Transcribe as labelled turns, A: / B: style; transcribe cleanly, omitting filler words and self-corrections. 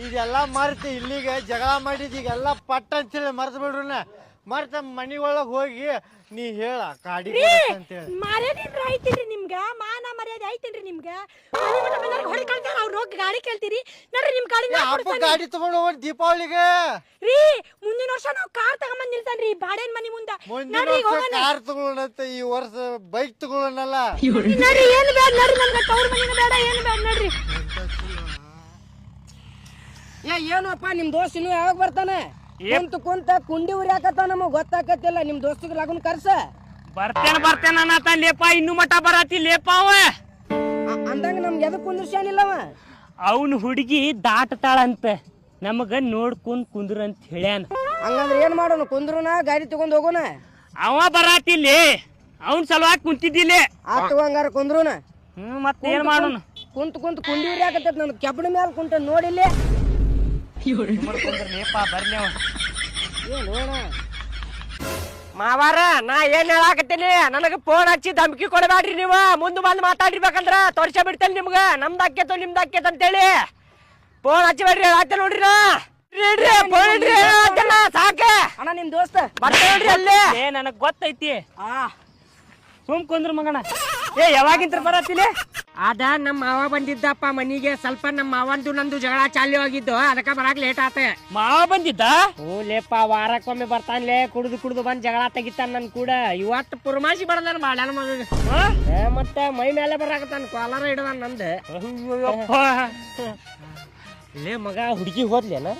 A: ಇದೆಲ್ಲ ಮರ್ತಿ ಇಲ್ಲಿಗೆ ಜಗಳ ಮಾಡಿದ್ ಈಗೆಲ್ಲ ಪಟ್ಟ ಅಂತೇಳಿ ಮರ್ತ ಬಿಡ್ರನ ಮರ್ತ ಮನಿ ಒಳಗ್ ಹೋಗಿ ನೀ ಹೇಳ ಕಾಡಿ ಅಂತೇಳಿ
B: ಮರ್ಯಾದೆ ಐತಿನ್ರಿ ನಿಮ್ಗ ಮಾನ ಮರ್ಯಾದೆ ಐತಿನ್ರಿ ನಿಮ್ಗ ಹೊಡಿ ಕಳ್ತಾರ ಅವ್ರು ಹೋಗಿ ಗಾಡಿ ಕೇಳ್ತೀರಿ ನೋಡ್ರಿ ನಿಮ್
A: ಗಾಡಿ ತಗೊಂಡು ಹೋಗಿ ದೀಪಾವಳಿಗೆ
B: ರೀ ಮುಂದಿನ ವರ್ಷ ನಾವು ಕಾರ್ ತಗೊಂಬಂದ್ ನಿಲ್ತಾನ್ರಿ ಬಾಡೇನ್ ಮನಿ ಮುಂದ
A: ಕಾರ್ ತಗೊಳ್ಳೋಣಂತ ಈ ವರ್ಷ ಬೈಕ್ ತಗೊಳ್ಳೋಣಲ್ಲ
B: ನೋಡ್ರಿ ಏನ್ ಬೇಡ ನೋಡ್ರಿ ನಮ್ಗೆ ತವ್ರ ಮನಿನ ಬೇಡ ಏನ್ ಬೇಡ ನೋಡ್ರಿ
C: ಏನಪ್ಪ ನಿಮ್ ದೋಸ್ತ್ ಇನ್ನು ಯಾವಾಗ ಬರ್ತಾನೆ ಕುಂತ ಕುಂಡಿ ಉರಿಯಾಕತ್ತ ನಮಗ್ ಗೊತ್ತಾಕತ್ತಿಲ್ಲ ನಿಮ್ ದೋಸ್ತಿಗೆ ಲಗುನ್ ಕರ್ಸ
D: ಬರ್ತೇನೆ ಅನ್ನತಾನ್ಲೇಪ ಇನ್ನು ಮಠ ಬರತಿ ಲೇಪ ಅವ
C: ಅಂದಂಗ ನಮ್ಗೆ ಎದಕ್ ಕುಂದ್ರಸ್ಯಾನಿಲ್ಲವ
D: ಅವನು ಹುಡುಗಿ ದಾಟತಾಳಂತ ನಮಗ ನೋಡ್ಕೊಂಡ್ ಕುಂದ್ರ ಅಂತ ಹೇಳ್ಯಾನ
C: ಹಂಗಂದ್ರ ಏನ್ ಮಾಡೋಣ ಕುಂದ್ರುನ ಗಾಡಿ ತಗೊಂಡ್ ಹೋಗೋಣ
D: ಅವ ಬರಾತಿಲ್ಲಿ ಅವನ್ ಸಲುವಾಗಿ ಕುಂತಿದ್ದಿಲ್ಲ
C: ಆತು ಹಂಗಾರ ಕುಂದ್ರುನ
D: ಮತ್ತೆ ಏನ್ ಮಾಡೋಣ
C: ಕುಂತ ಕುಂಡಿ ಉರಿಯಾಕತ್ತ ನನ್ ಕೆಬ್ಬಣ ಮ್ಯಾಲ ಕುಂಟ ನೋಡಿಲ್ಲೇ
D: ಮಾವಾರ ನಾ ಏನ್ ಹೇಳಾಕತ್ತೀನಿ ನನಗ ಫೋನ್ ಹಚ್ಚಿ ಧಮಕಿ ಕೊಡಬೇಡ್ರಿ ನೀವು ಮುಂದ್ ಬಂದ್ ಮಾತಾಡಿರ್ಬೇಕಂದ್ರ ತೋರ್ಸ ಬಿಡ್ತೇನೆ ನಿಮ್ಗ ನಮ್ದು ಆಕೇತ ನಿಮ್ದು ಆಕೇತ ಅಂತೇಳಿ ಫೋನ್ ಹಚ್ಚಿಬೇಡ್ರಿ ಹೇಳಾತೆ ನೋಡ್ರಿ ಸಾಕೆ
C: ಅಣ್ಣ ನಿಮ್ ದೋಸ್ತ
D: ಬರ್ತಾ ನೋಡ್ರಿ ಅಲ್ಲೇ ನನಗ್ ಗೊತ್ತೈತಿ ಸುಮ್ ಕುಂದ್ರ ಮಗನ ಯಾವಾಗಿಂತ ಬರತ್ತಿಲಿ
C: ಅದ ನಮ್ಮ ಮಾವ ಬಂದಿದ್ದಪ್ಪ ಮನಿಗೆ ಸ್ವಲ್ಪ ನಮ್ಮ ಮಾವಂದು ನಂದು ಜಗಳ ಚಾಲಿ ಹೋಗಿದ್ದು ಅದಕ್ಕ ಬರಾಕ್ ಲೇಟ್ ಆತ
D: ಮಾವ ಬಂದಿದ್ದ
C: ಹ್ಞೂ ಲೇಪ ವಾರಕ್ಕೊಮ್ಮೆ ಬರ್ತಾನ್ಲೇ ಕುಡ್ದು ಬಂದ್ ಜಗಳ ತೆಗಿತಾನ ನನ್ ಕೂಡ ಇವತ್ತು ಪುರ್ಮಾಸಿ ಬಡದಾನ ಬಾಳ್ಯಾನ ಮಗ ಮತ್ತೆ ಮೈ ಮೇಲೆ ಬರಾಕತ್ತಾನ ಕಾಲರ ಹಿಡದಾನ ನಂದು
D: ಲೇ ಮಗ ಹುಡುಗಿ ಹೋದ್ಲೇನ